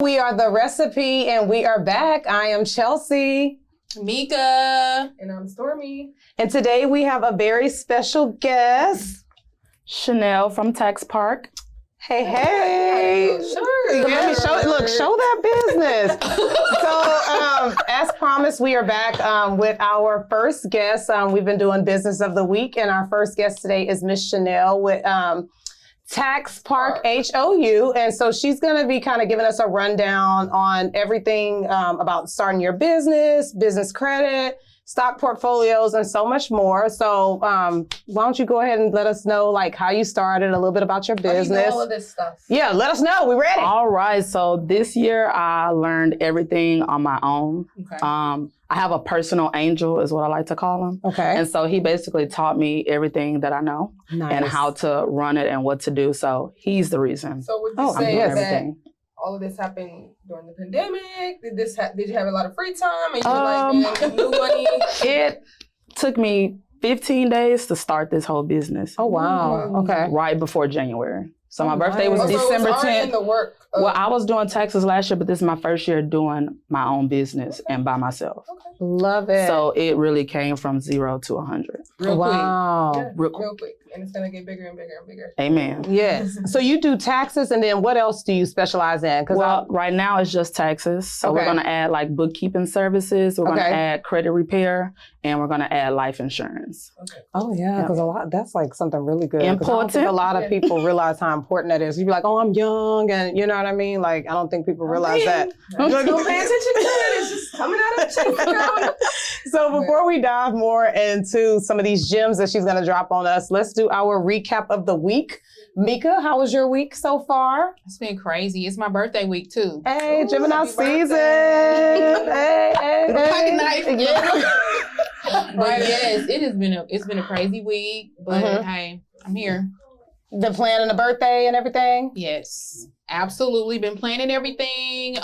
we are The Recipe, and we are back. I am Chelsea. Mika. And I'm Stormy. And today we have a very special guest. Chanel from Tax Park. Hey. Sure. Let me show that business. So, as promised, we are back with our first guest. We've been doing Business of the Week, and our first guest today is Miss Chanel with Tax Park HOU. And so she's going to be kind of giving us a rundown on everything about starting your business credit, stock portfolios, and so much more. So why don't you go ahead and let us know like how you started, a little bit about your business. You know all of this stuff. Yeah, let us know. We're ready. All right. So this year I learned everything on my own. Okay. I have a personal angel is what I like to call him. Okay. And so he basically taught me everything that I know and how to run it and what to do. So he's the reason. So would you say yes. that all of this happened during the pandemic? Did you have a lot of free time? And you were like, man, new money? It took me 15 days to start this whole business. Oh, wow. Okay. Right before January. So my birthday was So December it was already 10th. in the work. Well, I was doing taxes last year, but this is my first year doing my own business and by myself. Love it. So it really came from 0 to 100. Real wow. quick. Real Real quick. And it's going to get bigger and bigger and bigger. Amen. Yes. So you do taxes, and then what else do you specialize in? Well, right now it's just taxes. So we're going to add like bookkeeping services. We're going to add credit repair, and we're going to add life insurance. Okay. Oh yeah, because that's like something really good. 'Cause Important. I don't think a lot of people realize how important that is. You'd be like, oh, I'm young, and you know what I mean? Like, I don't think people realize that. Don't pay attention to it. It's just coming out of the chest. So before we dive more into some of these gems that she's going to drop on us, let's do our recap of the week. Mika, how was your week so far? It's been crazy. It's my birthday week too. Hey, Gemini happy season. birthday. Hey. Pocket knife. Yeah. But yes, it's been a crazy week. But hey, I'm here. Been planning a birthday and everything? Yes, absolutely. Been planning everything.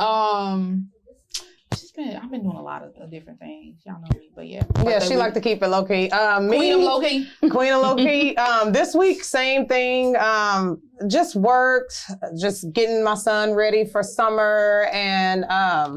I've been doing a lot of different things. Y'all know me, but yeah. Yeah, she like to keep it low key. Queen of low key. Queen of low key. This week, same thing. Just worked, just getting my son ready for summer, and I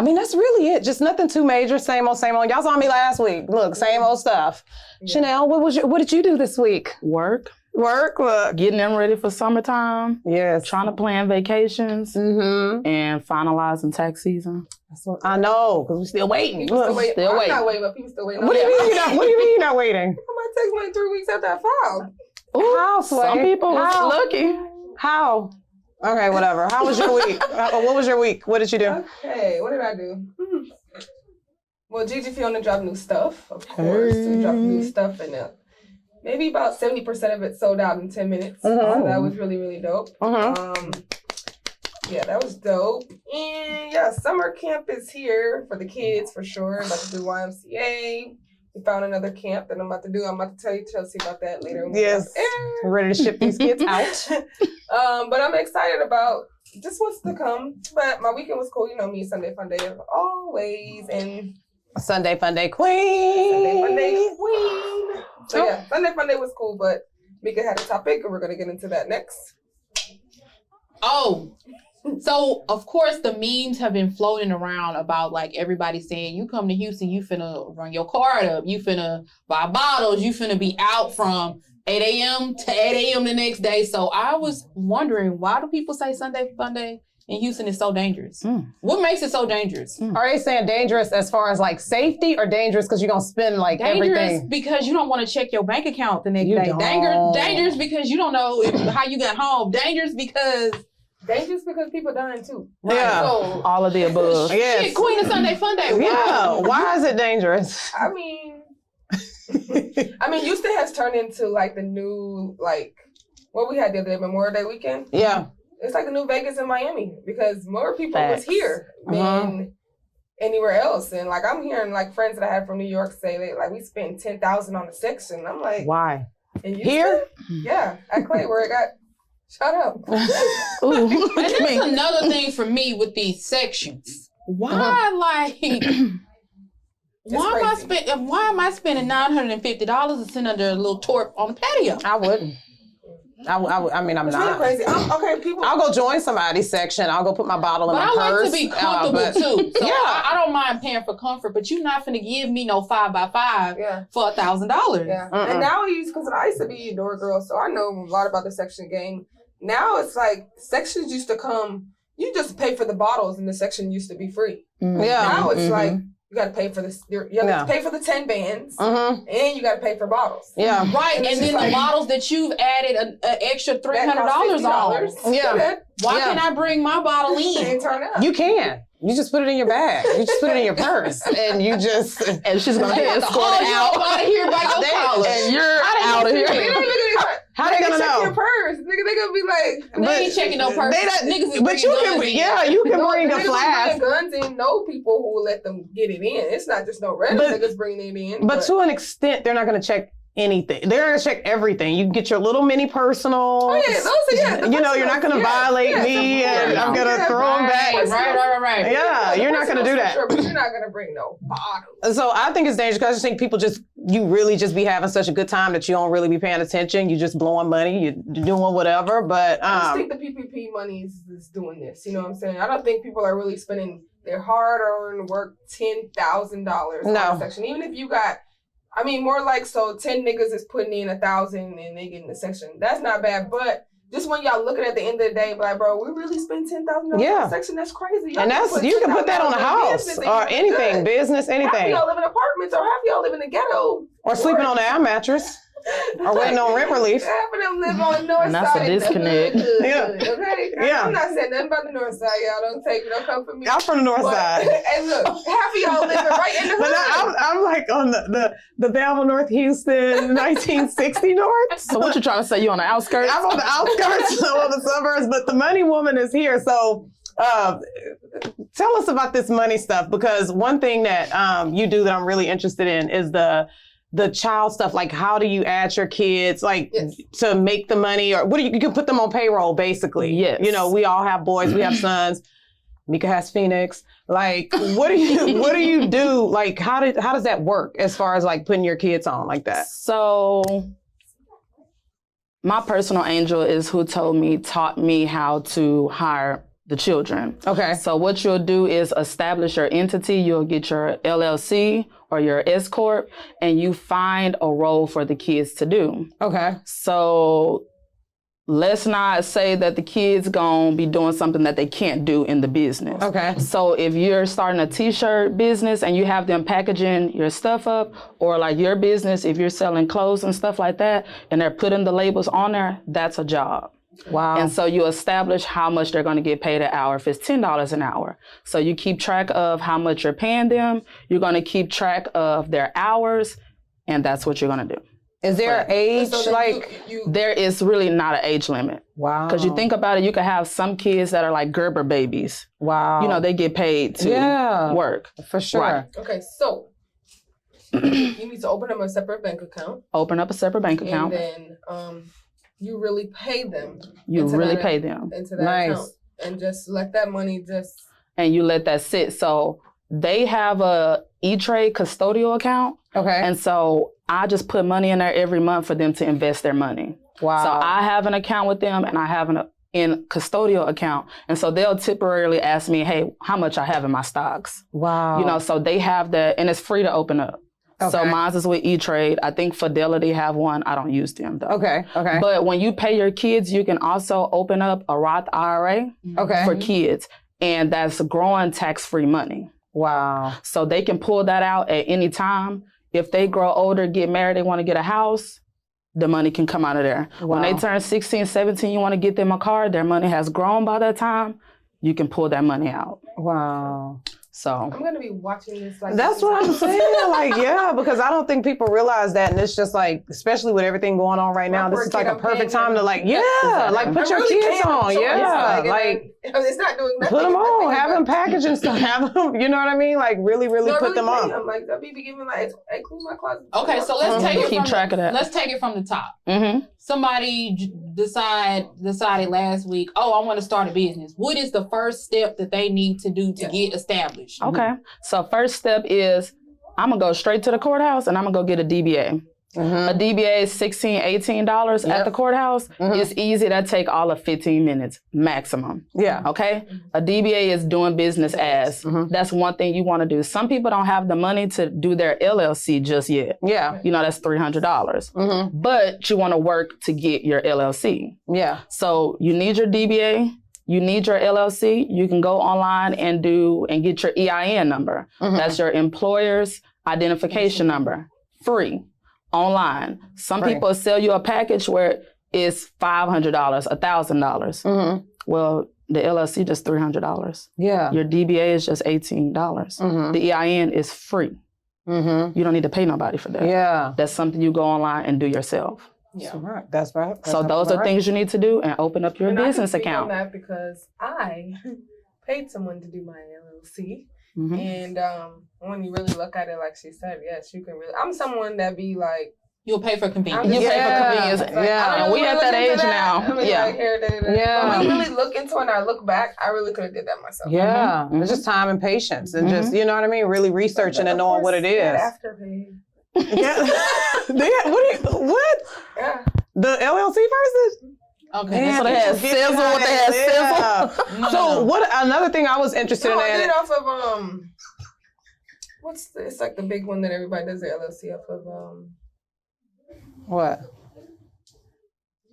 mean that's really it. Just nothing too major. Same old, same old. Y'all saw me last week. Look, same old stuff. Yeah. Chanel, what did you do this week? Work. Look. Getting them ready for summertime. Yes. Trying to plan vacations. And finalizing tax season. That's what I know, because we're still waiting. Still Look, waiting. still I'm waiting. not waiting, but people still waiting. What do you mean you're not waiting? My tax money 3 weeks after I filed. How, Sway? Some people How? was lucky. How? Okay, whatever. How was your week? What was your week? What did you do? Okay, what did I do? Well, Gigi Fiona dropped new stuff, of course. We dropped new stuff, and maybe about 70% of it sold out in 10 minutes. So that was really, really dope. Yeah, that was dope. And yeah, summer camp is here for the kids for sure. I'm about to do YMCA. We found another camp that I'm about to do. I'm about to tell you, Chelsea, about that later. Yes, we're ready to ship these kids out. But I'm excited about just what's to come. But my weekend was cool. You know me, Sunday Funday as always. And Sunday Funday Queen. Sunday Funday Queen. So yeah, Sunday Funday was cool, but Mika had a topic, and we're going to get into that next. Oh, so of course the memes have been floating around about like everybody saying you come to Houston, you finna run your card up, you finna buy bottles, you finna be out from 8 a.m. to 8 a.m. the next day. So I was wondering, why do people say Sunday Funday in Houston is so dangerous? What makes it so dangerous? Are they saying dangerous as far as like safety, or dangerous because you're gonna spend like Dangerous everything? because you don't want to check your bank account the next You day. don't. Dangerous because you don't know how you got home. Dangerous because people dying too. Yeah. So, All of the above. Yes. shit, Queen of Sunday Funday. Yeah. Why is it dangerous? I mean, Houston has turned into like the new, like, what we had the other day, Memorial Day weekend. Yeah. It's like the new Vegas in Miami because more people was here than anywhere else. And like, I'm hearing like friends that I had from New York say we spent $10,000 on a section. I'm like, why? in Houston? Here? Yeah, at Clay where it got shut up. And that's another thing for me with these sections. Why, why am I spending $950 to sit under a little torp on the patio? I wouldn't. I mean, I'm It's not. really crazy. Okay, people. I'll go join somebody's section. I'll go put my bottle in But my I purse. like to be comfortable too. So yeah. I don't mind paying for comfort, but you're not finna give me no 5x5 for $1,000. Yeah. And now because I used to be a door girl, so I know a lot about the section game. Now it's like sections used to come, you just pay for the bottles and the section used to be free. Mm-hmm. Yeah. Now it's like you got to pay for this. You have to pay for the 10 bands, and you got to pay for bottles. Yeah, right. And then the bottles that you've added an extra $300 on. Yeah. Why can't I bring my bottle in? You can. You just put it in your bag. You just put it in your purse, and you just and she's gonna escort it out of here by your collar, and you're out of here. How they gonna know? Your purse, nigga. They gonna be like, they ain't checking no purse. Niggas is but you can, you can bring a flask. Guns in. Know people who will let them get it in. It's not just no random niggas bringing it in. But to an extent, they're not gonna check anything. They're gonna check everything. You can get your little mini personal. You know, you're not gonna violate me, and I'm gonna throw them back. Right. Yeah, you're not gonna do that. Sure, but you're not gonna bring no bottle. So I think it's dangerous because I just think people you really just be having such a good time that you don't really be paying attention. You just blowing money. You're doing whatever. But I just think the PPP money is doing this. You know what I'm saying? I don't think people are really spending their hard-earned work $10,000 on a section. Even if you got. I mean, more like, 10 niggas is putting in 1,000 and they get in the section. That's not bad, but just when y'all looking at the end of the day, like, bro, we really spend $10,000 on a section? That's crazy. And you can put that on a house or anything, business, anything. Half of y'all live in apartments or half of y'all live in the ghetto. Or sleeping on the air mattress. Or waiting on rent relief. Half of them live on the north side. And that's a disconnect. Okay? Yeah. I'm not saying nothing about the north side, y'all. Don't come for me. I'm from the north side. And look, half of y'all living right in the hood. But I'm like on the Belleville, North Houston, 1960 North. So what you trying to say? You on the outskirts? I'm on the outskirts, on the suburbs, but the money woman is here. So tell us about this money stuff, because one thing that you do that I'm really interested in is the child stuff. Like, how do you add your kids, like, to make the money, or what do you can put them on payroll, basically? Yes. You know, we all have boys, we have sons. Mika has Phoenix. Like, what do you do? Like, how does that work as far as like putting your kids on like that? So my personal angel is who taught me how to hire the children. Okay. So what you'll do is establish your entity. You'll get your LLC or your S Corp, and you find a role for the kids to do. Okay. So let's not say that the kids gonna be doing something that they can't do in the business. Okay. So if you're starting a t-shirt business and you have them packaging your stuff up, or like your business, if you're selling clothes and stuff like that, and they're putting the labels on there, that's a job. Wow. And so you establish how much they're going to get paid an hour. If it's $10 an hour. So you keep track of how much you're paying them. You're going to keep track of their hours, and that's what you're going to do. Is there an age, There is really not an age limit. Wow. Because you think about it, you could have some kids that are like Gerber babies. Wow. You know, they get paid to work. For sure. Right. Okay, so you need to open up a separate bank account. Open up a separate bank account. And then you really pay them. You really pay them. Into that account. And just let that money And you let that sit. So they have a E-Trade custodial account. Okay. And so I just put money in there every month for them to invest their money. Wow. So I have an account with them, and I have an in custodial account. And so they'll temporarily ask me, hey, how much I have in my stocks. Wow. You know, so they have that, and it's free to open up. Okay. So mine is with E-Trade. I think Fidelity have one. I don't use them though. Okay. But when you pay your kids, you can also open up a Roth IRA for kids. And that's growing tax-free money. Wow. So they can pull that out at any time. If they grow older, get married, they want to get a house, the money can come out of there. Wow. When they turn 16, 17, you want to get them a car, their money has grown by that time, you can pull that money out. Wow. So I'm going to be watching this. That's what I'm saying. Because I don't think people realize that. And it's just like, especially with everything going on right now, this is like a perfect time to put your kids on. Yeah. It's not doing nothing. Put them on. Have them package and stuff. Have them, you know what I mean? Like really put them on. I'm like, I'll be giving like, hey, clean my closet. Okay, so let's take it keep track of that. Let's take it from the top. Mm-hmm. Somebody decided last week, I want to start a business. What is the first step that they need to do to get established? Okay. So first step is I'm going to go straight to the courthouse and I'm going to go get a DBA. Mm-hmm. A DBA is $16, $18 at the courthouse. It's easy. That take all of 15 minutes maximum. Yeah. Okay? A DBA is doing business as. That's one thing you want to do. Some people don't have the money to do their LLC just yet. Yeah. You know, that's $300. But you want to work to get your LLC. Yeah. So you need your DBA. You need your LLC. You can go online and get your EIN number. That's your employer's identification number. Free. Online. Some people sell you a package where it's $500, $1,000. Well, the LLC just $300. Yeah. Your DBA is just $18. The EIN is free. You don't need to pay nobody for that. Yeah. That's something you go online and do yourself. Yeah. That's right. So those are things you need to do and open up your And business I can speak account. on that because I paid someone to do my LLC. Mhm. And when you really look at it, like she said, yes, you can really. I'm someone that be like, You'll pay for convenience. You pay for Yeah. convenience. like, Yeah. I And we really at that look into age now. I mean, Yeah. like, here, Yeah. But when you really look into it and I look back, I really could have did that myself. Yeah. It's just time and patience and just, you know what I mean? Really researching and knowing what it is. Afterpay. Yeah. What? Yeah. The LLC person? Okay. So they had sizzle. They had sizzle. No, So no, no. what? Another thing I was interested No, I did in. off of it's like the big one that everybody does their LLC off of What?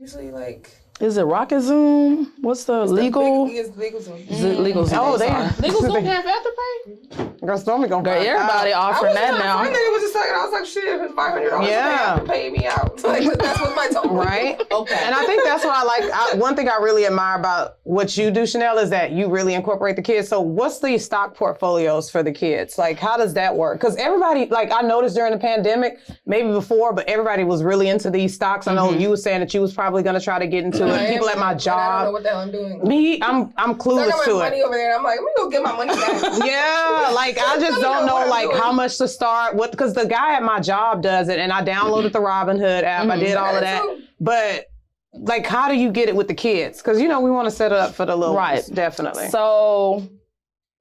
usually like Is it Rocket Zoom? What's the legal? It's legal Zoom. Is it legal Zoom? Oh, Sorry. Legal Zoom have afterpay? Girl, Stormy gonna Girl, find everybody out. offering that I now. it was just like I was like, shit, if it's $500, Yeah. they have to pay me out. Like that's what my total. Right? Okay. And I think that's what I like. One thing I really admire about what you do, Chanel, is that you really incorporate the kids. So what's the stock portfolios for the kids? Like, how does that work? Because everybody, like I noticed during the pandemic, maybe before, but everybody was really into these stocks. I know you were saying that you was probably going to try to get into it. People at my I don't know job. what the hell I'm doing. Me, I'm So I clueless got to my it. money over there, and I'm like, let me go get my money back. Yeah, like I just don't know like how much to start with because the guy at my job does it and I downloaded the Robinhood app. I did all of that. But like how do you get it with the kids? Because you know we want to set it up for the little ones, definitely. So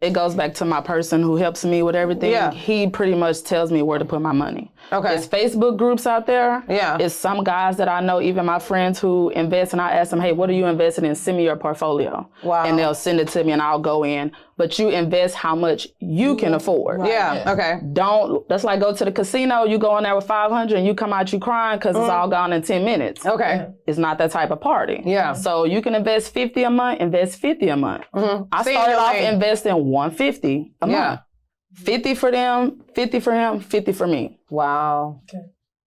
it goes back to my person who helps me with everything. Yeah. He pretty much tells me where to put my money. Okay. There's Facebook groups out there. Yeah. It's some guys that I know, even my friends who invest, and I ask them, hey, what are you investing in? Send me your portfolio. Wow. And they'll send it to me and I'll go in. But you invest how much you can afford. Yeah. Okay. That's like go to the casino, you go in there with 500 and you come out you crying because it's all gone in 10 minutes. Okay. It's not that type of party. Yeah. So you can invest 50 a month, invest 50 a month. I See, started off like- investing 150 a Yeah. month. 50 for them, 50 for him, 50 for me. Wow.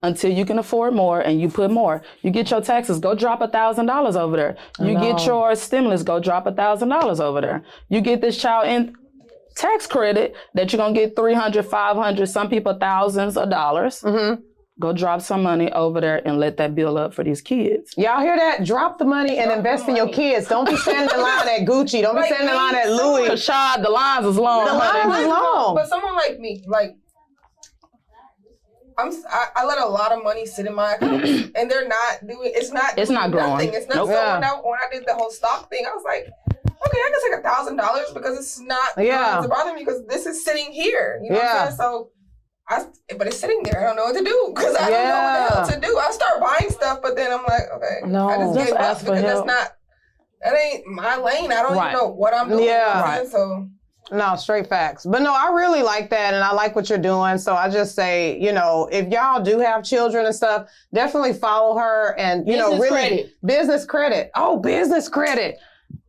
Until you can afford more and you put more. You get your taxes, go drop $1,000 over there. You get your stimulus, go drop $1,000 over there. You get this child in tax credit that you're gonna get 300, 500, some people thousands of dollars. Go drop some money over there and let that build up for these kids. Y'all hear that? Drop the money and invest in your kids. Don't be standing in line at Gucci. Don't be Like standing in me, line at Louis. Rashad, the lines is long. The honey. lines is long. But someone like me, like I let a lot of money sit in my account, and they're not doing. It's not growing. nothing. It's not. Nope. So Yeah. when I did the whole stock thing, I was like, okay, I can take $1,000 because it's not Yeah. going to bother me because this is sitting here. You know what Yeah. I'm saying? So. But it's sitting there. I don't know what to do because I don't know what the hell to do. I start buying stuff, but then I'm like, okay, No. I just Just gave up ask for because help. that ain't my lane. I don't Right. even know what I'm doing. Yeah. You know what I'm saying? So No, straight facts. But no, I really like that and I like what you're doing. So I just say, you know, if y'all do have children and stuff, definitely follow her and, you know, Business really credit. business credit. Oh, business credit.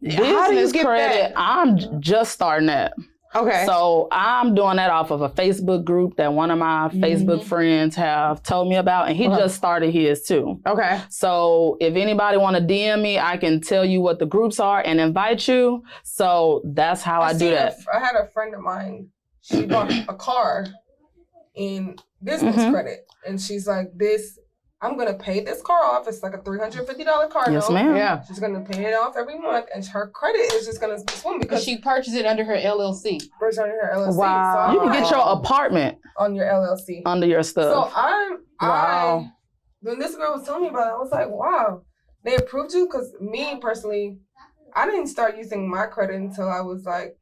How do you Business get credit, that? I'm just starting that. Okay. So I'm doing that off of a Facebook group that one of my Facebook friends have told me about, and he just started his too. Okay. So if anybody want to DM me, I can tell you what the groups are and invite you. So that's how I do seen that. I had a friend of mine. She bought a car in business credit, and she's like, "This, I'm gonna pay this car off. It's like a $350 car Yes, note. ma'am. Yeah. She's gonna pay it off every month, and her credit is just gonna swim Because because she purchased it under her LLC. first on her LLC. Wow. So You can I'm get your apartment on your LLC. under your So stuff. Wow. when this girl was telling me about it, I was like, wow, they approved you? Because me personally, I didn't start using my credit until I was like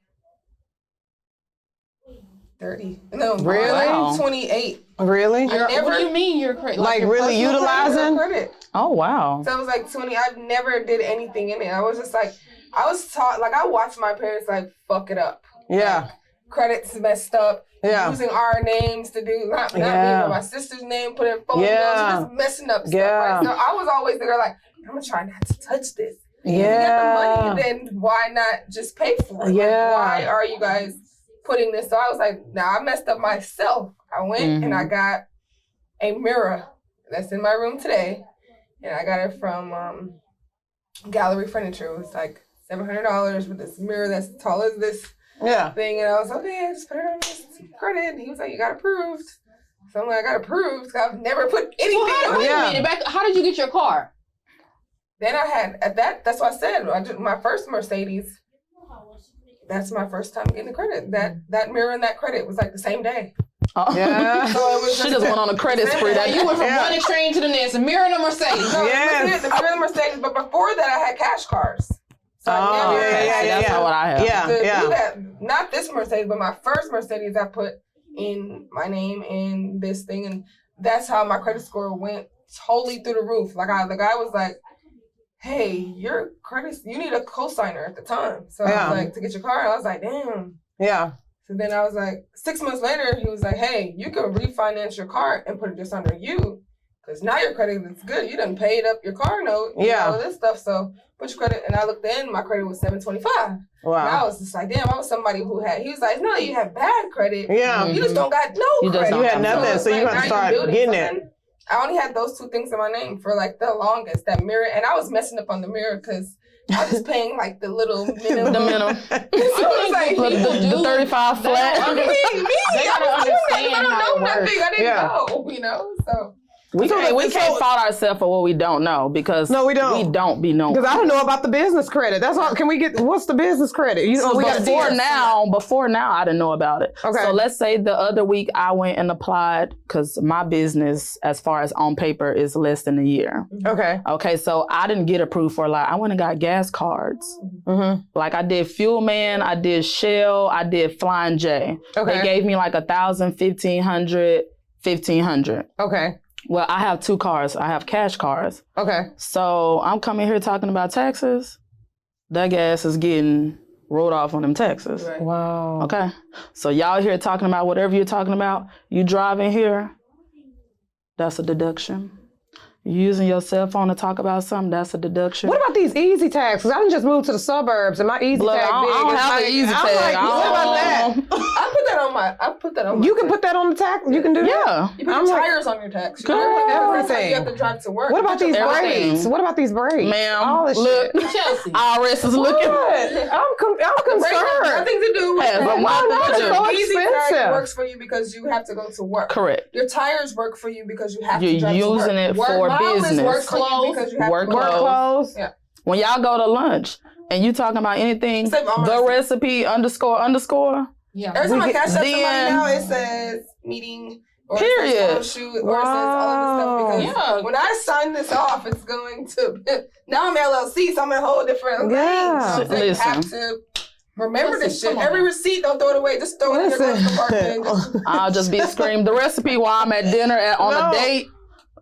30. No, Really? I'm 28. Really? I never, What do you mean you're crazy? Like your really personal utilizing? credit. Oh, wow. So I was like 20. I never did anything in it. I was just like, I was taught, like I watched my parents like fuck it up. Yeah. Like, credits messed up. Yeah. Using our names to do, not me, but my sister's name, put in phone bills, just messing up stuff. Yeah. Right? So I was always the girl like, I'm going to try not to touch this. Yeah. If you get the money, then why not just pay for it? Yeah. Like, why are you guys putting this? So I was like, nah, I messed up myself. I went and I got a mirror that's in my room today. And I got it from Gallery Furniture. It was like $700 with this mirror that's as tall as this thing. And I was like, okay, I just put it on this credit. And he was like, you got approved. So I'm like, I got approved because I've never put anything on Wait it. a minute, how did you get your car? Then I had, that's what I said, my first Mercedes, that's my first time getting the credit. That mirror and that credit was like the same day. Oh. Yeah. So it was She just went on a credit spree. That you went from one extreme to the next, a mirror and a Mercedes. No, Yes. the mirror and the Mercedes, but before that I had cash cars. So I Oh, never had That's not what I have. Yeah. to Yeah. do that. Not this Mercedes, but my first Mercedes, I put in my name in this thing, and that's how my credit score went totally through the roof. Like the guy was like, "Hey, your credit, you need a cosigner at the time." So I was like, to get your car, I was like, "Damn." Yeah. So then I was like, 6 months later, he was like, "Hey, you can refinance your car and put it just under you, because now your credit is good. You done paid up your car note, all of this stuff. So put your credit." And I looked in, my credit was 725. Wow. And I was just like, damn, I was somebody who had. He was like, no, you have bad credit. Yeah. You just don't got no credit. You had nothing, so you have to start getting it. I only had those two things in my name for like the longest, that mirror, and I was messing up on the mirror because I was paying like the little minimum. The minimum. So it was like, the 35 flat. They gotta understand how it works. I didn't know, you know, so. We can't fault ourselves for what we don't know because we don't be knowing. Because I don't know about the business credit. That's all. Can we get what's the business credit? You know, before now, I didn't know about it. Okay. So let's say the other week I went and applied because my business, as far as on paper, is less than a year. Okay. Okay. So I didn't get approved for a lot. I went and got gas cards. Mm-hmm. Like I did Fuel Man, I did Shell, I did Flying J. Okay. They gave me like 1,000, 1,500, 1,500. Okay. Well, I have two cars. I have cash cars. Okay. So I'm coming here talking about taxes. That gas is getting rolled off on them taxes. Right. Wow. Okay. So y'all here talking about whatever you're talking about. You driving here, that's a deduction. You using your cell phone to talk about something, that's a deduction. What about these easy tags? Because I done just moved to the suburbs and my easy tag I don't big. have It's the easy I'm tag. like, what about that? I put that on my You can put that on the tax? You can do that? Yeah. You put I'm your like, tires on your tax. Girl, That's how everything. you have to drive to work. What about these Everything. brakes? What about these brakes? Ma'am, All this look, shit. Chelsea. IRS is looking. What? I'm concerned. Nothing to do with Has that. a lot to do. So Easy tag expensive. works for you because you have to go to work. Correct. Your tires work for you because you have You're to drive to work. using it Work for mileage business. works for you because you have Work to Work work. clothes. Yeah. When y'all go to lunch and you talking about anything, Save all my the receipts. recipe _ Every time I cash out somebody then- now, it says meeting or Period. it says photo shoot or it says all of this stuff because when I sign this off, it's going to now I'm LLC, so I'm in a whole different Yeah. lane. So you Listen. have to remember this shit. come on Every now. receipt, don't throw it away. Just throw it in your glove compartment. I'll just be screamed the recipe while I'm at dinner on No. a date.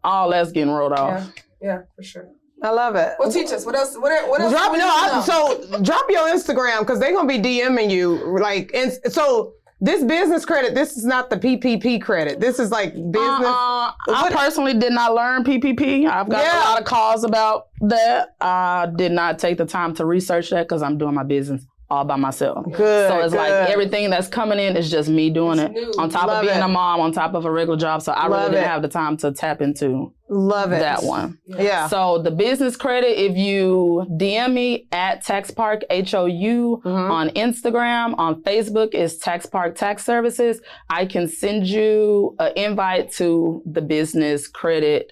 All that's getting rolled off. Yeah, for sure. I love it. Well, teach us. What else? What else? Drop do we need to know? so drop your Instagram because they're gonna be DMing you and so this business credit, this is not the PPP credit. This is like business. I personally did not learn PPP. I've got a lot of calls about that. I did not take the time to research that because I'm doing my business all by myself. Good. So it's good. like everything that's coming in is just me doing It's it new. on top Love of being it. a mom, on top of a regular job. So I Love really didn't it. have the time to tap into Love it. that one. Yeah. So the business credit, if you DM me at TaxPark HOU on Instagram, on Facebook is TaxPark Tax Services, I can send you an invite to the business credit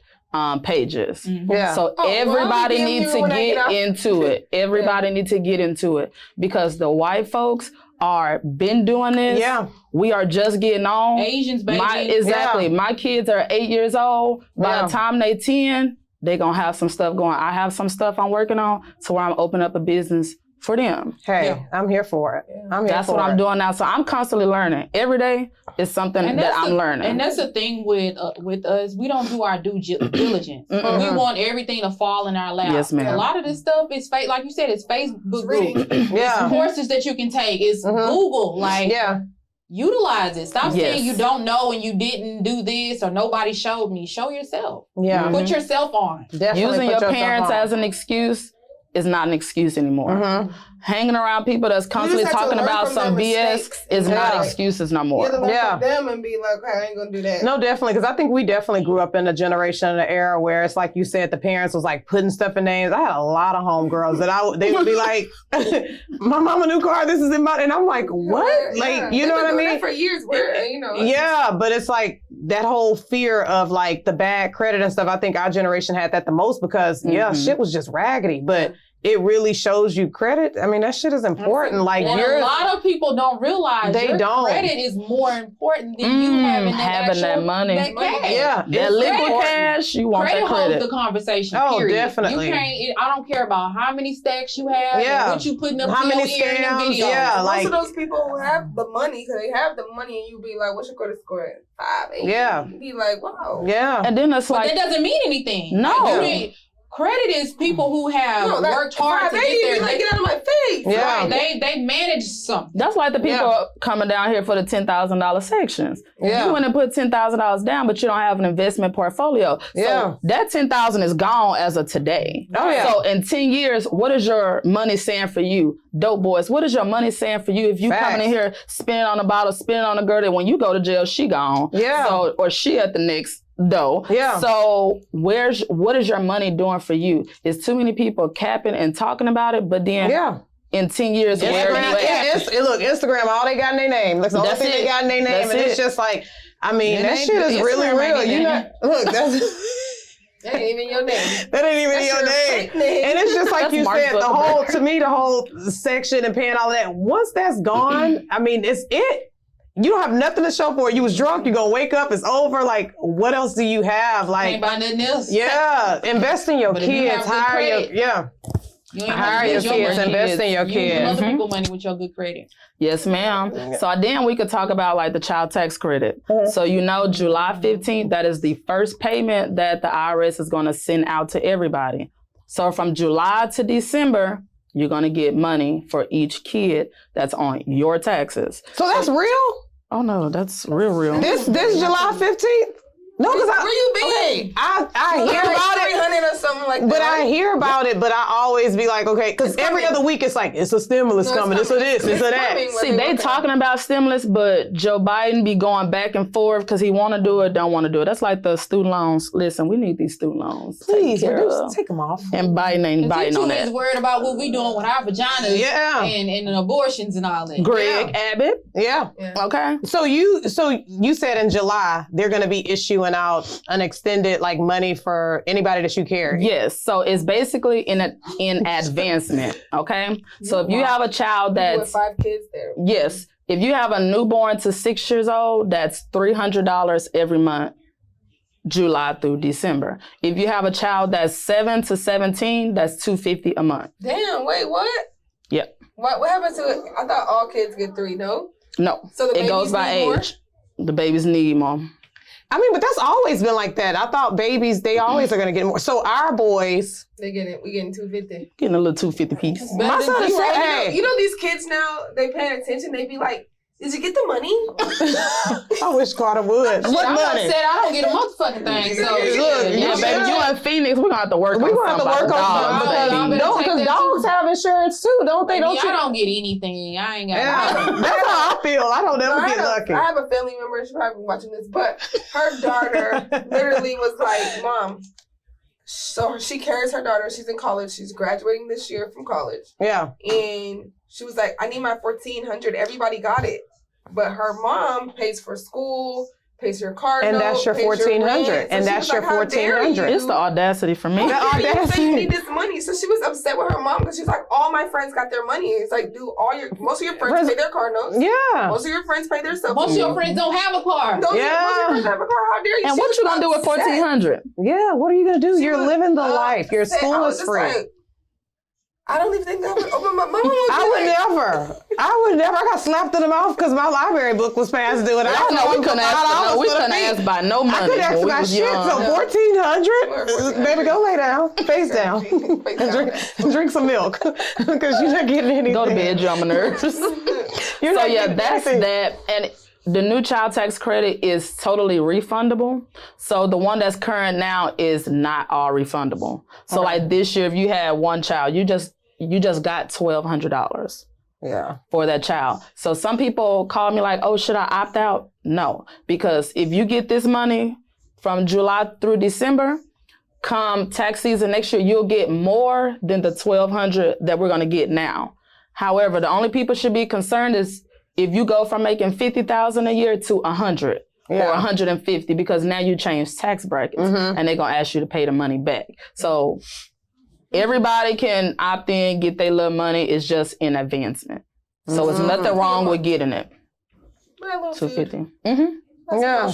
pages. Yeah. So well, everybody I'll DM needs you to when I get get off. into it. Everybody needs to get into it because the white folks are been doing this. Yeah. We are just getting on. Asians, baby. Exactly. Yeah. My kids are 8 years old. By Yeah. the time they 10, they gonna have some stuff going. I have some stuff I'm working on to where I'm opening up a business for them. Hey, Yeah. I'm here for it. Yeah. I'm here That's for what it. I'm doing now. So I'm constantly learning. Every day is something that I'm learning. And that's the thing with us. We don't do our due diligence. We want everything to fall in our lap. Yes, ma'am. A lot of this stuff is fake. Like you said, it's Facebook groups. Yeah. Courses that you can take. It's Google. Like, Yeah. utilize it. Stop Yes. saying you don't know and you didn't do this or nobody showed me. Show yourself. Yeah. Put yourself on. Definitely Using put your yourself parents on. as an excuse is not an excuse anymore. Mhm. Hanging around people that's constantly have to talking learn about from some their BS mistakes. is not Yeah. excuses no You more. have to learn Yeah. from them and be like, okay, I ain't gonna do that. No, definitely, because I think we definitely grew up in a generation and an era where it's like you said, the parents was like putting stuff in names. I had a lot of homegirls that they would be like, "My mama new car, this is in my," and I'm like, "What?" Yeah. Like, you They've know been what I doing mean? that for years. Where you know. Yeah, but it's like that whole fear of like the bad credit and stuff. I think our generation had that the most because shit was just raggedy, but it really shows you credit. I mean, that shit is important. Like And a lot of people don't realize They your don't. credit is more important than you having that money. that cash. yeah, That it's liquid important. cash, you want Credit that holds credit. the conversation. Oh, period. definitely. You can't. I don't care about how many stacks you have. Yeah. And what you putting up How in your many ear in them scams, videos. yeah. Most like- of those people who have the money, because they have the money, and you be like, what's your credit score at? 5, 8? Yeah. You be like, wow. Yeah. And then it's But like, that doesn't mean anything. No. Like, you didn't- credit is people who have No, that worked hard to 5, 8, get you there. be like, get out of my face. Yeah. Right. They manage something. that's like the people Yeah. coming down here for the $10,000 sections. Yeah. You went and put $10,000 down, but you don't have an investment portfolio. Yeah. So that $10,000 is gone as of today. Oh, yeah. So in 10 years, what is your money saying for you? Dope boys, what is your money saying for you? If you Facts. coming in here, spending on a bottle, spending on a girl, that when you go to jail, she gone. Yeah. So, or she at the next door. Yeah. So what is your money doing for you? It's too many people capping and talking about it, but then Yeah. in 10 years, where are you at? Look, Instagram, all they got in their name. That's the only That's thing they it. got in their name. That's And it's it. just like, I mean, It that ain't- shit is really Instagram real. ain't You know, that. look, that's That ain't even your name. that ain't even That's your name. fake name. And it's just like That's you Mark said, Zuckerberg. to me, the whole section and paying all that, once that's gone, I mean, it's it. You don't have nothing to show for it. You was drunk, you're gonna wake up, it's over. Like, what else do you have? Can't Like, buy nothing else. yeah, invest in your But if you kids, have good hire your, credit, yeah, You ain't hire have to your use your kids, money. invest in your Use kids. other people's money with your good credit. Yes, ma'am. So then we could talk about like the child tax credit. So you know, July 15th, that is the first payment that the IRS is going to send out to everybody. So from July to December, you're going to get money for each kid that's on your taxes. So that's real? Oh no, that's real. This July 15th? No, because Where you been? okay, I hear Like about it. 300 or something like that. But I right? hear about it, but I always be like, okay, because every coming. other week it's like, it's a stimulus No, it's coming, it's a this, it's a that. coming, See, they talking about stimulus, but Joe Biden be going back and forth because he want to do it, don't want to do it. That's like the student loans. Listen, we need these student loans. Please, taken care of. just take them off. And Biden ain't He biting too on is that. worried about what we doing with our vaginas Yeah. and abortions and all that. Greg Abbott, Yeah. okay. So you said in July they're going to be issuing out an extended like money for anybody that you carry. Yes, so it's basically in advancement, okay? So if you have a child With that's 5 kids there. yes, if you have a newborn to 6 years old, that's $300 every month, July through December. If you have a child that's 7 to 17, that's $250 a month. Damn, wait, what? Yep. What happened to it? I thought all kids get 3, no? No, So the it goes babies by need more? age. The babies need more. I mean, but that's always been like that. I thought babies, they always are going to get more. So our boys, They get it. We getting 250. Getting a little $250 piece. my Better son than is zero. saying, hey, You know these kids now, they paying attention. They be like, did you get the money? I wish Carter would. What I money? said I don't get a motherfucking thing. So Look, shit, Yeah, you y'all baby, should. you in Phoenix, we're gonna have to work We're on going to have to something work about on the something dogs, because, y'all baby. better no, take because that dogs have insurance too, don't they? Don't I you? don't get anything. I ain't got Yeah, nothing. that's how I feel. I don't ever I get have lucky. I have a family member, she's probably watching this, but her daughter literally was like, Mom, so she carries her daughter, she's in college, she's graduating this year from college. Yeah. And she was like, I need my $1,400. Everybody got it. But her mom pays for school, pays your car And note, that's your pays $1,400, rent. and she that's was your like, how dare you? $1,400. It's the audacity for me. The How dare you say you audacity. need this money? So she was upset with her mom because she's like, all my friends got their money. It's like, most of your friends pay their car notes. Yeah. Most of your friends pay their cell Most of your phone. friends don't have a car. Most of your Yeah. friends have a car. How dare you? And She what was you gonna do with upset. $1,400? Yeah. What are you going to do? She You're was living the life. Your upset. I school was is just free. like, I don't even think I would open my mouth. I would never. I got slapped in the mouth because my library book was past due. And I Y'all know we couldn't ask. We couldn't ask. ask by no money. I couldn't ask when we my was shit. young. So $1,400. Baby, go lay down, face down, and drink some milk because you're not getting anything. Go to bed, jump nerves. You're So not yeah, getting that's anything. that. And the new child tax credit is totally refundable. So the one that's current now is not all refundable. So like this year, if you had one child, you just got $1,200 for that child. So some people call me like, oh, should I opt out? No, because if you get this money from July through December, come tax season next year, you'll get more than the $1,200 that we're going to get now. However, the only people should be concerned is if you go from making $50,000 a year to $100 or $150, because now you change tax brackets and they're going to ask you to pay the money back. So everybody can opt in, get their little money. It's just an advancement. So it's nothing wrong with getting it. $250. Yeah.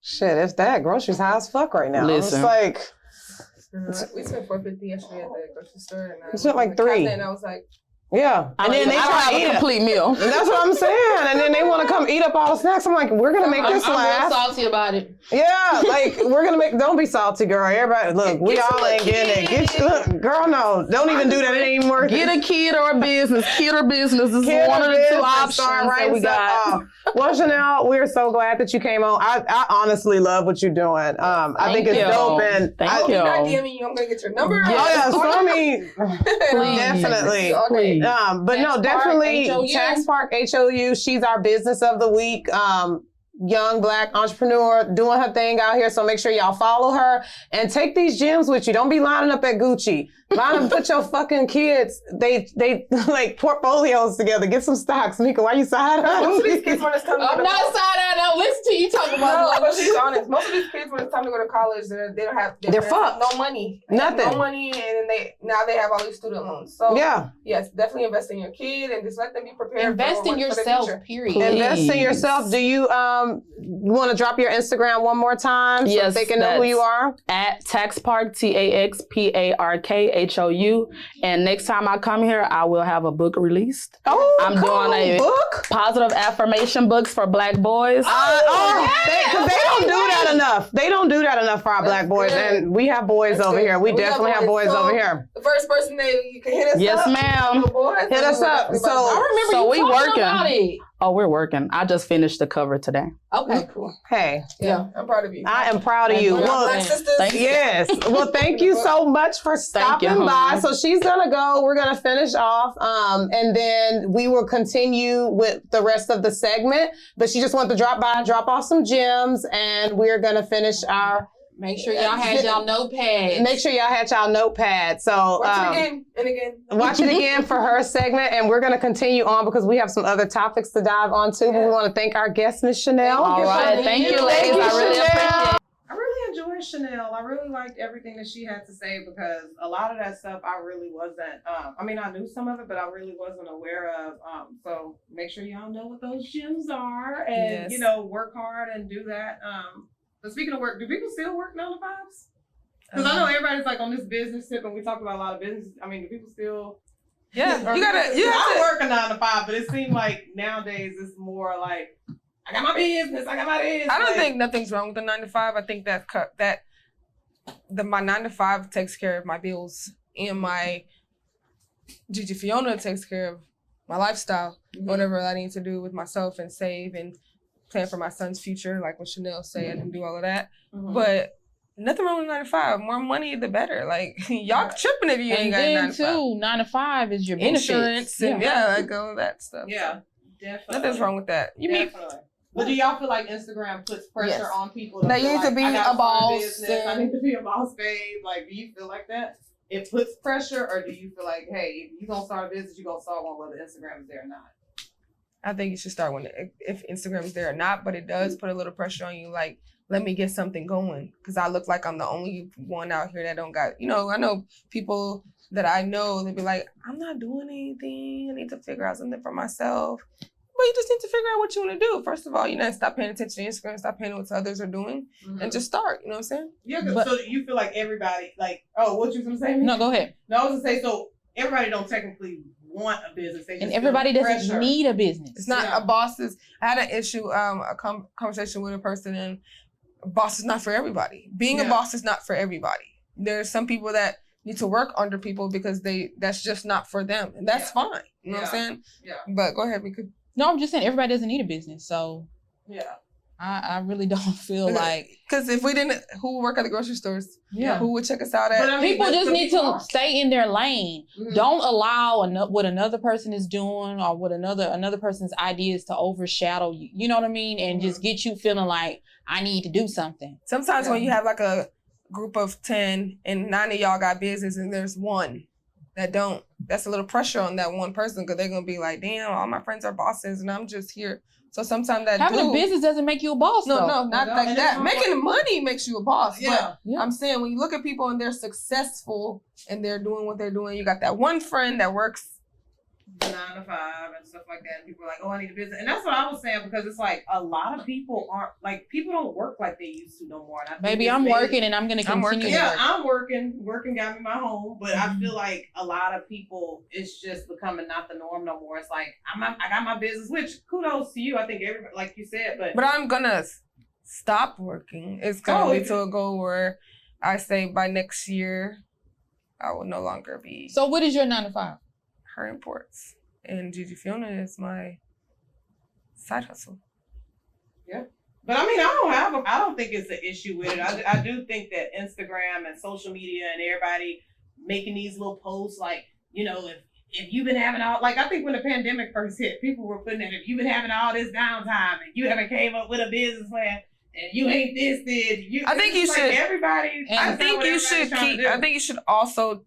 Shit, if that groceries high as fuck right now. Listen. It's like we spent $450 yesterday at the grocery store, and I spent like $3. and I was like, yeah. And then they I don't try have to eat a it. complete meal. That's what I'm saying. And then they want to come eat up all the snacks. I'm like, we're gonna make this I'm real last. salty about it. Yeah, like we're gonna make. Don't be salty, girl. Everybody, look, we all ain't getting it. Look, girl, no, don't even do that. It ain't even worth it. Get a kid or a business. Kid or business is Kid one or of the two business, options start that writing we stuff got. off. Well, Chanel, we're so glad that you came on. I honestly love what you're doing. I think it's you. dope, and Thank I'm you. not DMing you. I'm gonna get your number. Oh yeah, so I mean, Please. definitely. Please. But no, Tax Park, definitely HOU. Tax Park HOU. She's our business of the week. Young Black entrepreneur doing her thing out here. So make sure y'all follow her and take these gems with you. Don't be lining up at Gucci. Line up, put your fucking kids. They like portfolios together. Get some stocks, Mika. Why you side Most of these eyeing? kids when it's time to go I'm to not college. side eye. Now listen to you talking about. No, but she's honest. Most of these kids when it's time to go to college, they don't have. They're fucked. No money. They have Nothing. No money, and then they have all these student loans. So Yeah. yes, definitely invest in your kid and just let them be prepared. Invest in for the yourself. future. Period. Please. Invest in yourself. Do you want to drop your Instagram one more time so Yes, they can know who you are? At Tax Park, TAXPARKHOU. And next time I come here, I will have a book released. Oh, I'm doing a book. positive affirmation books for Black boys. Because they don't do that enough. They don't do that enough for our Black boys, good. and we have boys That's over good. here. We We got definitely have boys boys. So- over here. The first person that you can hit us Yes, up. ma'am. little boys, Hit us up. everybody- So- I remember So you we talking working. about it. Oh, we're working. I just finished the cover today. Okay, cool. Hey, Yeah, I'm proud of you. I am proud of you. Thank you. Well, Black sisters. Thank you. yes. Well, thank you so much for Thank you, stopping by. honey. So she's gonna go. We're gonna finish off, and then we will continue with the rest of the segment. But she just wanted to drop by, drop off some gems, and we're gonna finish our. Make sure y'all had y'all notepads. Make sure y'all had y'all notepad. So Watch it again and again. watch it again for her segment, and we're going to continue on because we have some other topics to dive on too. But we want to thank our guest, Miss Chanel. All right. Thank you, ladies. Thank you, I really Chanel. appreciate it. I really enjoyed Chanel. I really liked everything that she had to say because a lot of that stuff I really wasn't. I mean, I knew some of it, but I really wasn't aware of. So make sure y'all know what those gems are, and Yes. work hard and do that. But speaking of work, do people still work 9 to 5s? Because I know everybody's like on this business tip, and we talk about a lot of business. I mean, do people still? Yeah, Or you I gotta. work a 9 to 5, but it seems like nowadays it's more like I got my business, I got my this. I don't like, think nothing's wrong with the 9 to 5. I think that my 9 to 5 takes care of my bills and my Gigi Fiona takes care of my lifestyle, whatever I need to do with myself and save and plan for my son's future, like what Chanel said, and do all of that. But nothing wrong with 9 to 5. More money, the better. Like y'all tripping if you ain't And got 9 then to 5. too, 9 to 5 is your benefits. Insurance and like all of that stuff. Yeah, definitely. Nothing's wrong with that. You mean Definitely. But do y'all feel like Instagram puts pressure Yes. on people? That you feel need to like, be I gotta a start boss business, I and- need to be a boss babe. Like, do you feel like that? It puts pressure, or do you feel like, hey, if you gonna start a business, you gonna start one whether Instagram is there or not? I think you should start when if Instagram's there or not, but it does put a little pressure on you. Like, let me get something going because I look like I'm the only one out here that don't got. I know people that I know. They be like, I'm not doing anything. I need to figure out something for myself. But you just need to figure out what you want to do. First of all, stop paying attention to Instagram, stop paying what others are doing, and just start. You know what I'm saying? Yeah. But- So you feel like everybody, like, oh, what you gonna say? No, go ahead. No, I was gonna say, so everybody don't technically want a business. They just And everybody feel doesn't pressure. need a business. It's not a boss's. I had an issue, conversation with a person, and a boss is not for everybody. Being a boss is not for everybody. There's some people that need to work under people because that's just not for them, and that's fine. You know what I'm saying? Yeah. But go ahead, we could. No, I'm just saying everybody doesn't need a business. So Yeah. I really don't feel like Because if we didn't, who would work at the grocery stores? Yeah. Who would check us out at? But I mean, people just need to stay in their lane. Mhm. Don't allow what another person is doing or what another person's ideas to overshadow you. You know what I mean? And just get you feeling like I need to do something. Sometimes when you have like a group of 10 and 9 of y'all got business and there's one that don't, that's a little pressure on that one person because they're going to be like, damn, all my friends are bosses and I'm just here. So sometimes that Having a business doesn't make you a boss. No, though. no, not No, like and that. it's Making money makes you a boss. Yeah. But I'm saying when you look at people and they're successful and they're doing what they're doing, you got that one friend that works 9 to 5 and stuff like that. And people are like, oh, I need a business. And that's what I was saying because it's like a lot of people aren't, like, people don't work like they used to no more. And I think Maybe it's I'm made- working and I'm going to I'm continue. working. to Yeah, work. I'm working. Working got me my home, but I feel like a lot of people, it's just becoming not the norm no more. It's like I got my business, which kudos to you. I think everybody, like you said, But I'm gonna stop working. It's gonna be to a goal where I say by next year, I will no longer be So what is your 9 to 5? her imports. And Gigi Fiona is my side hustle. But I mean, I don't think it's an issue with it. I do think that Instagram and social media and everybody making these little posts, like, you know, if you've been having all, like, I think when the pandemic first hit, people were putting in, if you've been having all this downtime and you haven't came up with a business plan and you ain't this, I think you it's like should. everybody. I think you should keep. I think. think you should also,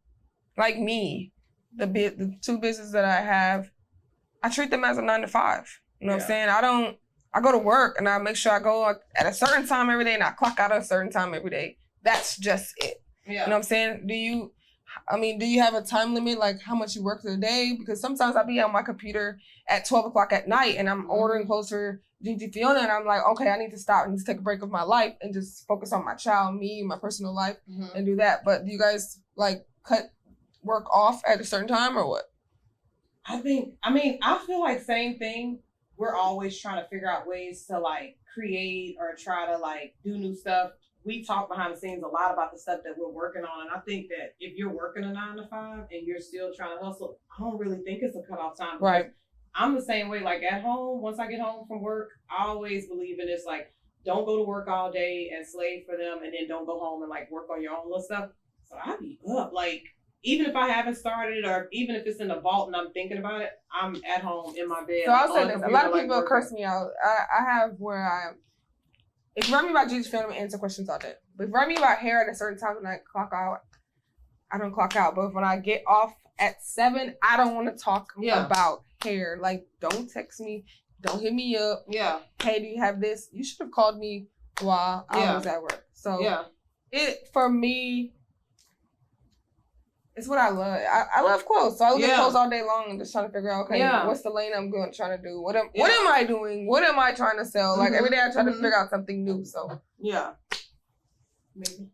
like me, the 2 businesses that I have, I treat them as a 9 to 5. You know what I'm saying? I go to work and I make sure I go at a certain time every day and I clock out at a certain time every day. That's just it. Yeah. You know what I'm saying? Do you have a time limit, like how much you work through the day? Because sometimes I'll be on my computer at 12 o'clock at night and I'm ordering clothes for Gigi Fiona and I'm like, okay, I need to stop and just take a break of my life and just focus on my child, me, my personal life, and do that. But do you guys like cut work off at a certain time or what? I feel like same thing. We're always trying to figure out ways to like create or try to like do new stuff. We talk behind the scenes a lot about the stuff that we're working on. And I think that if you're working a 9 to 5 and you're still trying to hustle, I don't really think it's a cutoff time. Right. I'm the same way. Like at home, once I get home from work, I always believe in this, like, don't go to work all day and slave for them and then don't go home and like work on your own little stuff. So I be up. Like, even if I haven't started or even if it's in the vault and I'm thinking about it, I'm at home in my bed. So I'll say on this. A computer, lot of like, people working. curse me out. I have where I am. If you write me about Gigi Fiona, I'm gonna answer questions all day. But if you write me about hair at a certain time when I clock out, I don't clock out. But when I get off at 7, I don't want to talk about hair. Like, don't text me. Don't hit me up. Yeah. Hey, do you have this? You should have called me while I was at work. So it, for me, it's what I love. I love clothes. So I look at clothes all day long and just trying to figure out, okay, what's the lane I'm trying to do? What am I doing? What am I trying to sell? Like every day I try to figure out something new. So Maybe.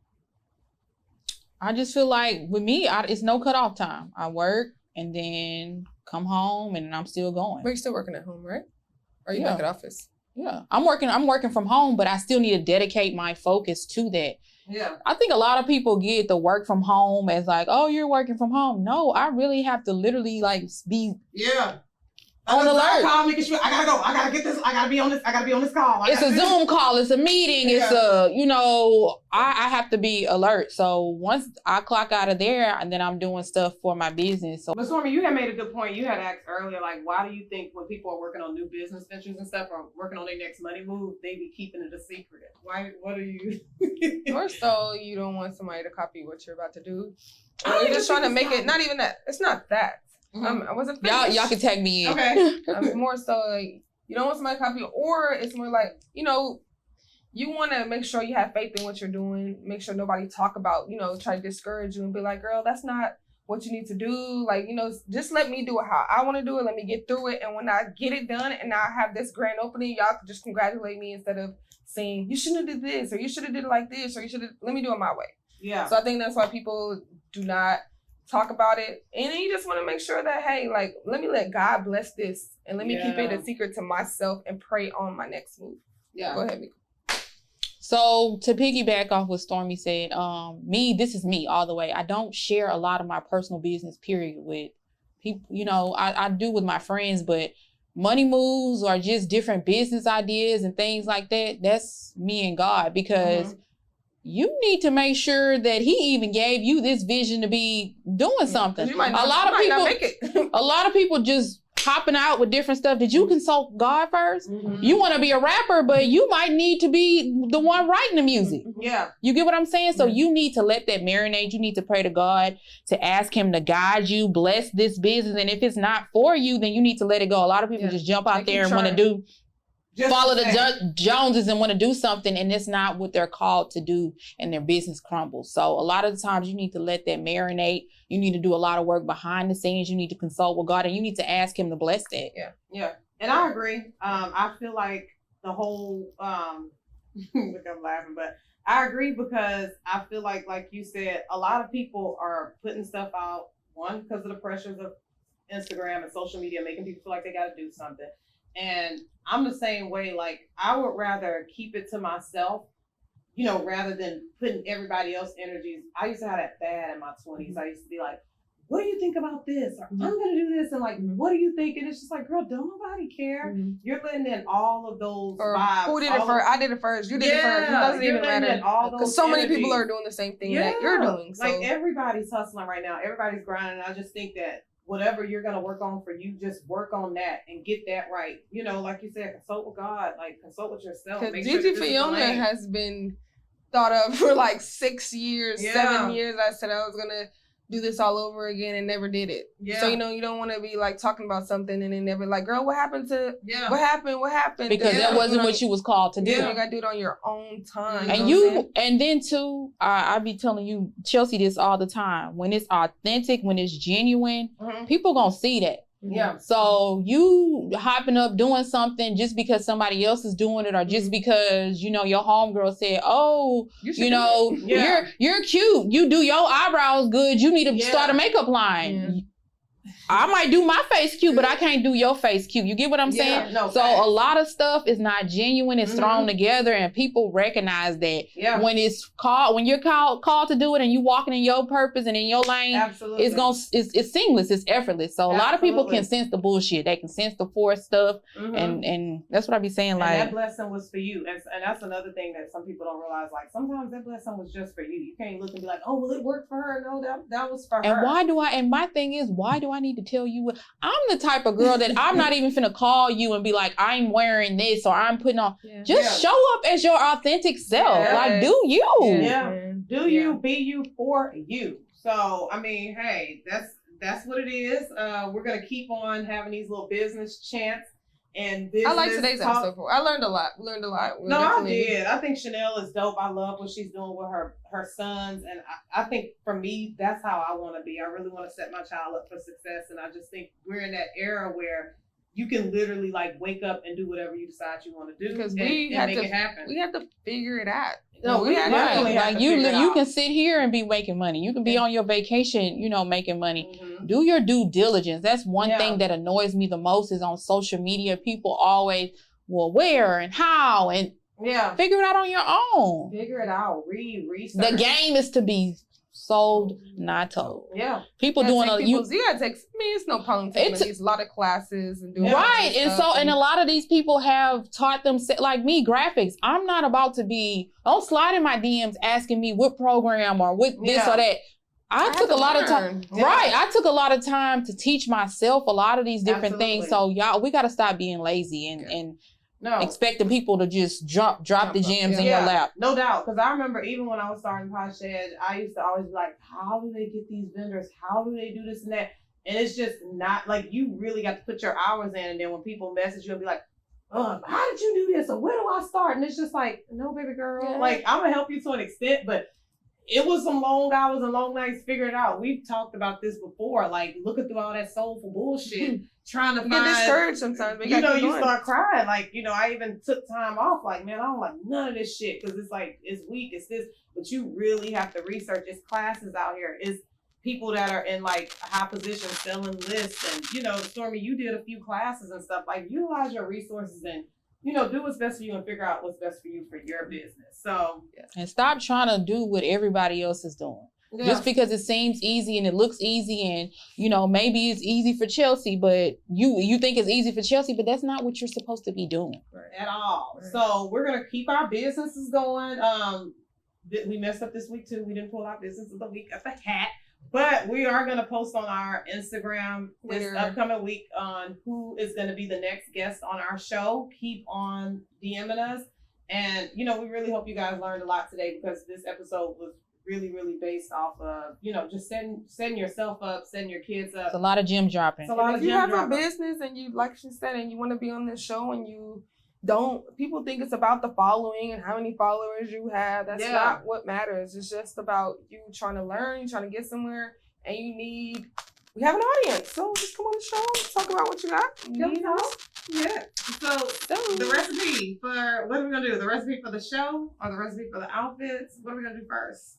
I just feel like with me, it's no cutoff time. I work and then come home and I'm still going. But you're still working at home, right? Or you Yeah. back at office? Yeah, I'm working from home, but I still need to dedicate my focus to that. Yeah. I think a lot of people get the work from home as like, oh, you're working from home. No, I really have to literally like be on alert. Call me, I gotta go. I gotta get this. I gotta be on this. I gotta be on this call. It's a Zoom call. It's a meeting. It's I have to be alert. So once I clock out of there, and then I'm doing stuff for my business. So, But Stormy, you had made a good point. You had asked earlier, like, why do you think when people are working on new business ventures and stuff or working on their next money move, they be keeping it a secret? Why? What are you? Or so you don't want somebody to copy what you're about to do. I Or don't you're even just trying to think make it's it, not even that. It's not that. I wasn't finished. y'all can tag me in. Okay. More so like you don't want somebody to copy you, or it's more like, you want to make sure you have faith in what you're doing, make sure nobody talk about, try to discourage you and be like, girl, that's not what you need to do. Like, just let me do it how I want to do it. Let me get through it. And when I get it done and I have this grand opening, y'all can just congratulate me instead of saying, you shouldn't have did this, or you should have did it like this, or let me do it my way. Yeah. So I think that's why people do not talk about it. And then you just want to make sure that, hey, like, let me let God bless this and let me keep it a secret to myself and pray on my next move. Yeah. Go ahead, Mika. So to piggyback off what Stormy said, this is me all the way. I don't share a lot of my personal business, period, with people. You know, I do with my friends, but money moves or just different business ideas and things like that, that's me and God, because you need to make sure that he even gave you this vision to be doing something. You might not make it. A lot of people just hopping out with different stuff. Did you consult God first? You want to be a rapper, but you might need to be the one writing the music. Yeah. You get what I'm saying? So you need to let that marinate. You need to pray to God, to ask him to guide you, bless this business. And if it's not for you, then you need to let it go. A lot of people just jump out there and want to follow the Joneses and want to do something, and it's not what they're called to do, and their business crumbles. So a lot of the times you need to let that marinate. You need to do a lot of work behind the scenes. You need to consult with God, and you need to ask him to bless that. Yeah. And I agree. I feel like the whole, look, I'm laughing, but I agree because I feel like you said, a lot of people are putting stuff out, one, because of the pressures of Instagram and social media, making people feel like they got to do something. And I'm the same way. Like, I would rather keep it to myself, you know, rather than putting everybody else's energies. I used to have that bad in my 20s. I used to be like, what do you think about this? Or, I'm going to do this. And like, what do you think? And it's just like, girl, don't nobody care. You're letting in all of those vibes. Who did it first? I did it first. You did it first. It doesn't even matter. Because so many people are doing the same thing that you're doing. So. Like, everybody's hustling right now. Everybody's grinding. I just think that whatever you're going to work on for you, just work on that and get that right. You know, like you said, consult with God, like consult with yourself. Because Gigi Fiona has been thought of for like 6 years, 7 years. I said I was going to do this all over again and never did it. So, you know, you don't want to be like talking about something and then never like, girl, what happened to, what happened? Because that wasn't what you was called to do. You got to do it on your own time. And then too, I be telling you, Chelsea, this all the time. When it's authentic, when it's genuine, people gonna see that. Yeah. So you hopping up doing something just because somebody else is doing it, or just because, you know, your homegirl said, oh, you know, you're cute. You do your eyebrows good. You need to start a makeup line. I might do my face cute, but I can't do your face cute. You get what I'm saying? No, so a lot of stuff is not genuine. It's thrown together, and people recognize that when you're called to do it, and you walking in your purpose and in your lane, it's seamless. It's effortless. So a lot of people can sense the bullshit. They can sense the forced stuff, and that's what I be saying. Like, that blessing was for you, and that's another thing that some people don't realize. Like, sometimes that blessing was just for you. You can't look and be like, oh, well, it worked for her. No, that was for her. And my thing is, why do I need to tell you what? I'm the type of girl that I'm not even finna call you and be like, I'm wearing this or I'm putting on. Just show up as your authentic self. Like, do you. Do you, be you, for you. So, I mean, hey, that's what it is. We're going to keep on having these little business chants and business I like today's episode. I learned a lot. No, I did. I think Chanel is dope. I love what she's doing with her sons. And I think for me, that's how I want to be. I really want to set my child up for success. And I just think we're in that era where you can literally like wake up and do whatever you decide you want to do, because and make it happen. We had to figure it out. No, we definitely have to figure it out. You can sit here and be making money. You can be on your vacation, you know, making money. Do your due diligence. That's one thing that annoys me the most is on social media. People always, well, where and how, and figure it out on your own. Figure it out. Research. The game is to be sold, not told. People doing you gotta take. I mean, it's no problem taking a lot of classes and doing right. And so, and a lot of these people have taught them, like me, graphics. I'm not about to be. Don't slide in my DMs asking me what program or what this or that. I took a lot of time. Right. I took a lot of time to teach myself a lot of these different things. So y'all, we got to stop being lazy and expecting people to just drop the gems in your lap. No doubt. Because I remember even when I was starting Podshed, I used to always be like, how do they get these vendors? How do they do this and that? And it's just not like, you really got to put your hours in. And then when people message you and be like, how did you do this? Or where do I start? And it's just like, no, baby girl. Like, I'm going to help you to an extent, but it was some long hours and long nights figure it out. We've talked about this before. Like, looking through all that soulful bullshit, trying to get discouraged sometimes. But you start crying. Like, you know, I even took time off. Like, man, I don't like none of this shit because it's like, it's weak, it's this. But you really have to research. It's classes out here. people that are in like high positions selling lists, and Stormy, you did a few classes and stuff. Like, utilize your resources and do what's best for you and figure out what's best for you for your business. So and stop trying to do what everybody else is doing. yeah. Just because it seems easy and it looks easy, and maybe it's easy for Chelsea, but you think it's easy for Chelsea, but that's not what you're supposed to be doing at all. Right. So we're gonna keep our businesses going. We messed up this week too. We didn't pull our business of the week at the hat, but we are gonna post on our Instagram this upcoming week on who is gonna be the next guest on our show. Keep on DMing us, and we really hope you guys learned a lot today, because this episode was really, really based off of just setting yourself up, setting your kids up. It's a lot of gym dropping. If you have a business and you, like she said, and you want to be on this show, and you don't, people think it's about the following and how many followers you have. That's not what matters. It's just about you trying to learn, you trying to get somewhere, and we have an audience. So just come on the show, talk about what you got. Yeah. So the recipe for, what are we gonna do? The recipe for the show or the recipe for the outfits? What are we gonna do first?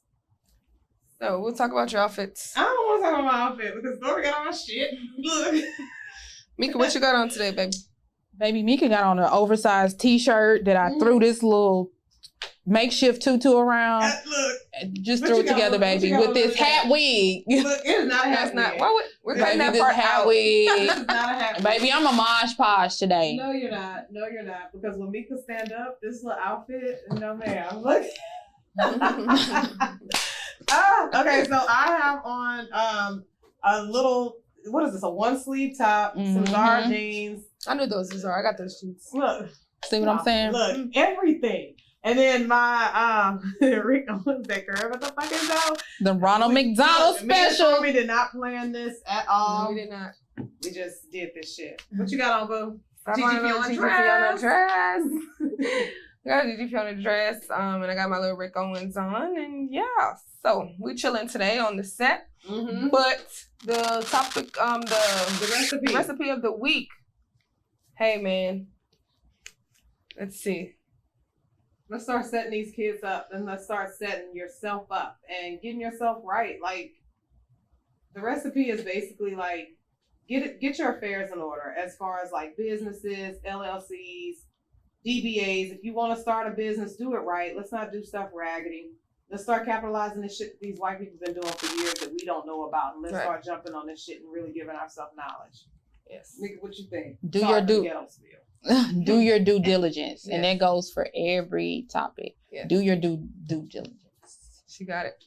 So we'll talk about your outfits. I don't want to talk about my outfit because Glory got on my shit. Look. Mika, what you got on today, baby? Baby, Mika got on an oversized t-shirt that I threw this little makeshift tutu around. Look. Just threw it together, baby, with this hat wig. Look, it is not a hat wig. We're cutting Baby, that this part hat out. wig. This is not a hat wig. Baby, I'm a mosh posh today. No, you're not. No, you're not. Because when Mika stand up, this little outfit, no ma'am. Look. Okay, so I have on a little, what is this, a one sleeve top, some Zara jeans. I knew those was I got those shoes. Look. See what I'm saying? Look, everything. And then my Rick Owens that curve at the fucking show. The Ronald McDonald special. We did not plan this at all. No, we did not. We just did this shit. What you got on, boo? Gigi Fiona dress. I got a Gigi Fiona dress, and I got my little Rick Owens on, and yeah. So we chilling today on the set, but the topic, the recipe of the week. Hey man, let's see. Let's start setting these kids up, and let's start setting yourself up and getting yourself right. Like, the recipe is basically like, get your affairs in order as far as like businesses, LLCs, DBAs. If you want to start a business, do it right. Let's not do stuff raggedy. Let's start capitalizing this shit that these white people have been doing for years that we don't know about. And let's start jumping on this shit and really giving ourselves knowledge. Yes. Nigga, what you think? Do your due diligence. And that goes for every topic. Yes. Do your due diligence. She got it.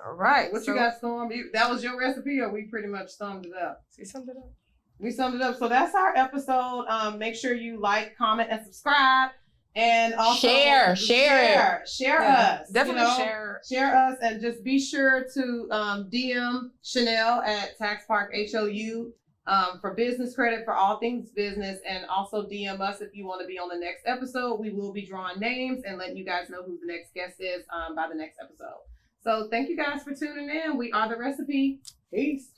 All right. What you got, Storm? That was your recipe, or we pretty much summed it up? We summed it up. We summed it up. So that's our episode. Make sure you like, comment, and subscribe. And also share us. Definitely share us, and just be sure to DM Chanel at Tax Park HOU for business credit for all things business, and also DM us if you want to be on the next episode. We will be drawing names and letting you guys know who the next guest is by the next episode. So thank you guys for tuning in. We are The Recipe. Peace.